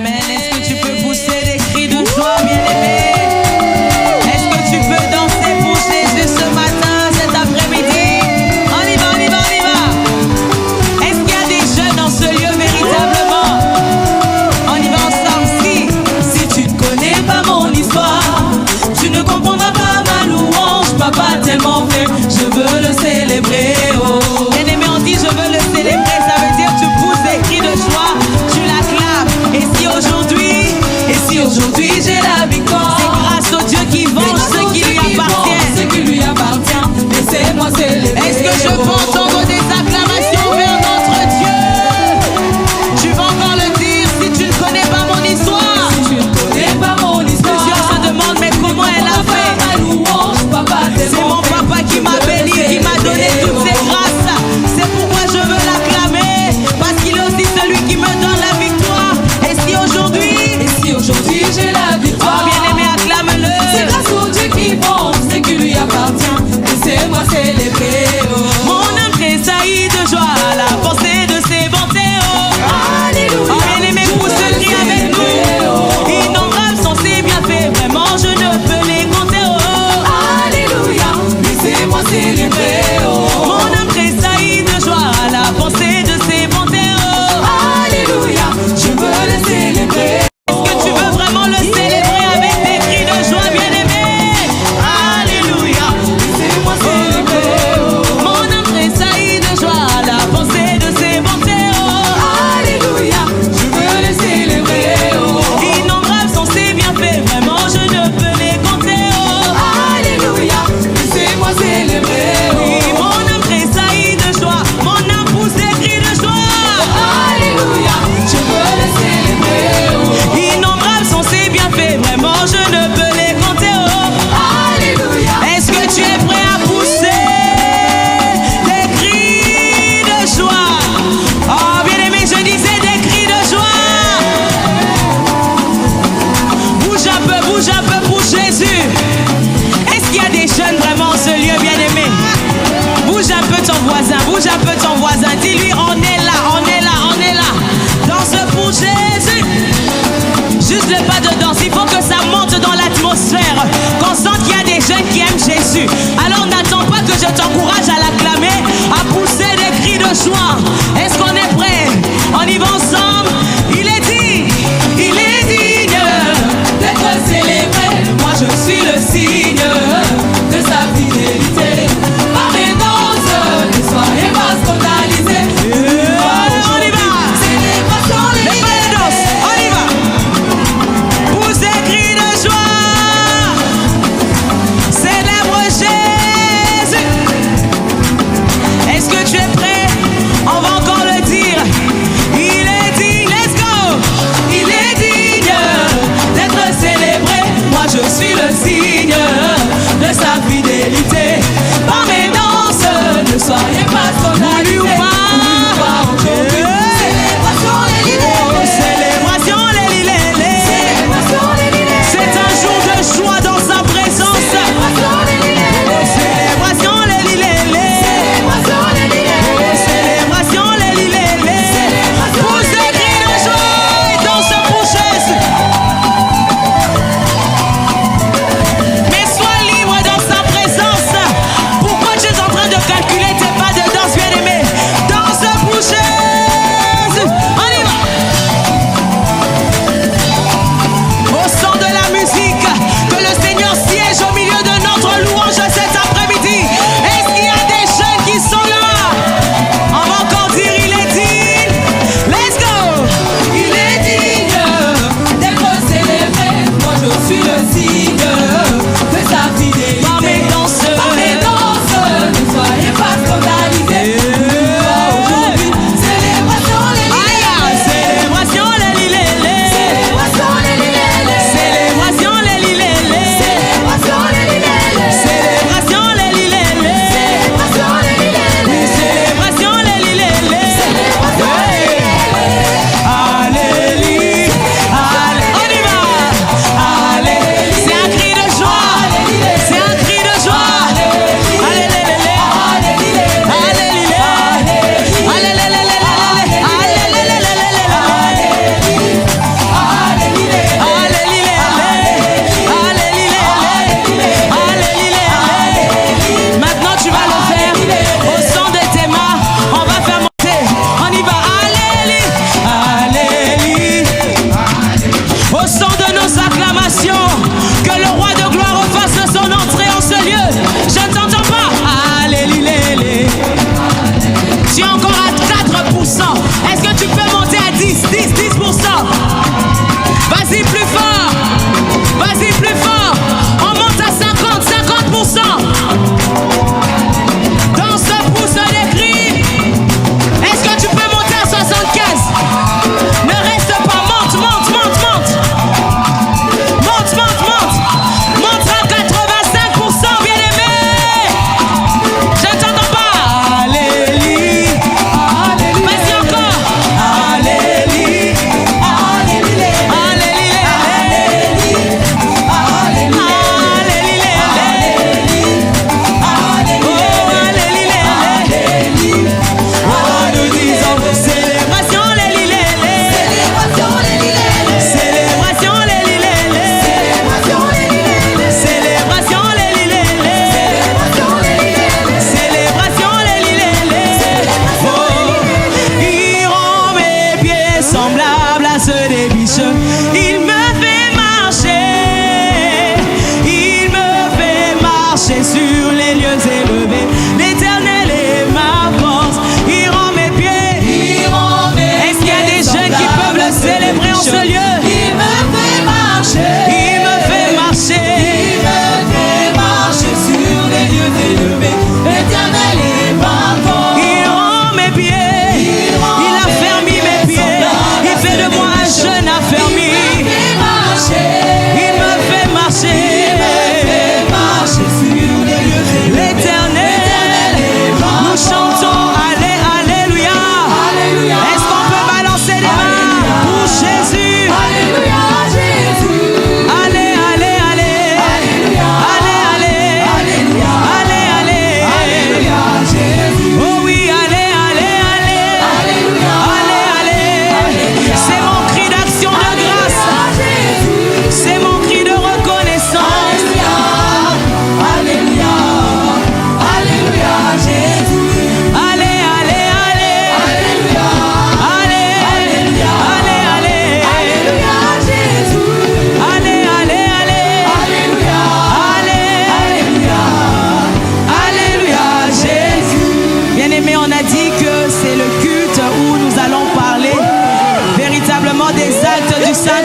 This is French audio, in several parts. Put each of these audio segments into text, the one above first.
Amen. Est-ce que tu peux pousser des cris de joie, bien-aimé? Est-ce que tu peux danser pour Jésus ce matin, cet après-midi? On y va, on y va, on y va. Est-ce qu'il y a des jeunes dans ce lieu véritablement? On y va ensemble. Si tu ne connais pas mon histoire, tu ne comprendras pas ma louange. Papa tellement fait, je veux le célébrer. Oh. Bien-aimé, on dit je veux le célébrer. Ça veut dire tu pousses des cris de joie, tu l'acclames. Et si aujourd'hui j'ai la victoire, c'est grâce au Dieu qui venge ce qui lui appartient. Ce qui lui appartient, laissez-moi célébrer. Est-ce que je peux entendre des acclamations vers notre Dieu? Tu vas encore le dire si tu ne connais pas mon histoire. Si tu ne connais pas mon histoire, plusieurs se demandent mais comment elle a fait. Ma louange, papa, C'est mon papa qui m'a béni, qui m'a donné toutes ces grâces. C'est pourquoi je veux l'acclamer, parce qu'il est aussi celui qui me donne la victoire. Et si aujourd'hui j'ai la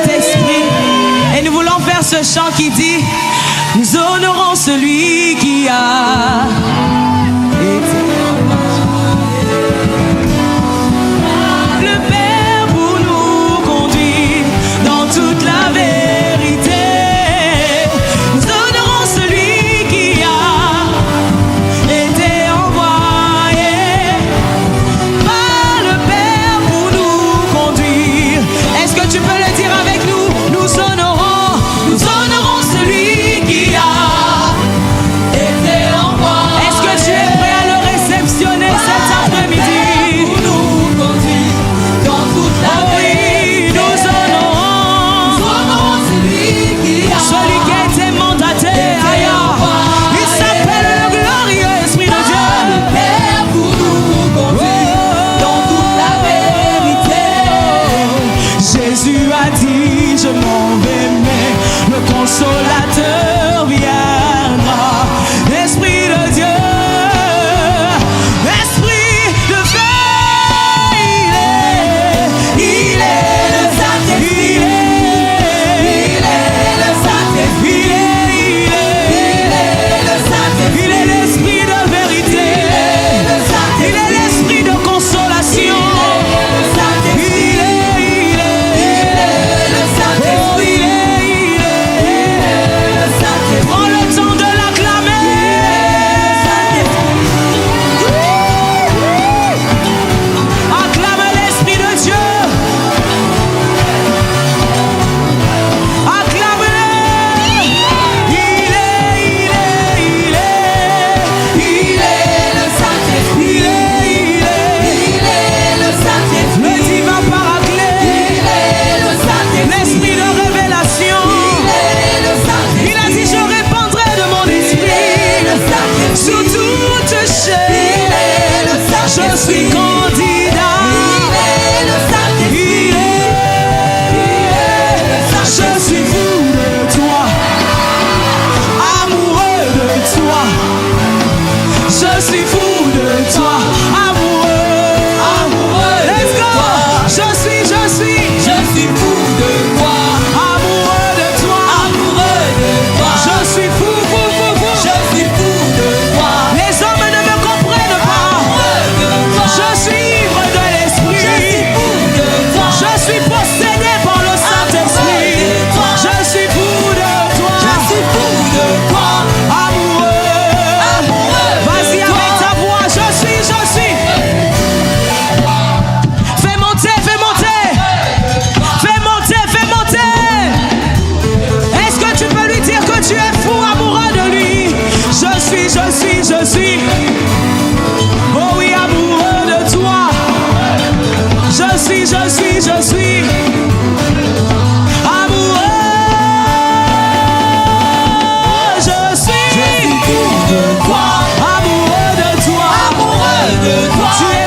Saint-Esprit. Et nous voulons faire ce chant qui dit: nous honorons celui qui a été le Père pour nous conduire dans toute la vérité. Nous honorons celui qui a été envoyé par le Père pour nous conduire. Est-ce que tu peux le dire avec nous? Nous honorons celui qui a été envoyé. Est-ce que tu es prêt à le réceptionner cet après-midi? Pour nous conduire dans toute la Oui, nous honorons celui qui a celui qui a été mandaté ailleurs. Il s'appelle le glorieux Esprit de Dieu. le Père pour nous conduire dans toute la vérité. Jésus a dit: je m'en vais, mais le consolateur viendra. Esprit de Dieu, Esprit de feu, il est le Saint-Esprit. Il est le Saint-Esprit. Il est l'Esprit de vérité. Il est l'Esprit de consolation. Il est le Saint-Esprit. Prends le temps de l'acclamer. Acclame l'Esprit de Dieu. Acclame-le. Il est le Saint-Esprit. il est le Saint-Esprit. le divin paraclet. le Saint-Esprit. L'Esprit de révélation. le Saint-Esprit. Il a dit: je répandrai de mon esprit sur toute chair. Je suis candidat. le Saint-Esprit. Je suis fou de toi, amoureux de toi. Je suis fou de toi, amoureux. Let's go. Je suis Je suis fou de toi. amoureux de toi. Amoureux de toi. Je suis fou. Je suis fou de toi. Les hommes ne me comprennent pas. Amoureux de toi. Je suis ivre de Je suis l'esprit. fou de toi. Je suis possédé par le Saint-Esprit. Je suis fou de toi. Je suis fou de toi. Amoureux. Amoureux de Vas-y toi. avec ta voix. Je suis. Fais monter. Fais monter. Est-ce que tu peux lui dire que tu es fou amoureux de lui? Je suis. Oh oui, amoureux de toi. Je suis. Amoureux. Je suis. Fou de toi. Amoureux de toi. Amoureux de toi. Tu es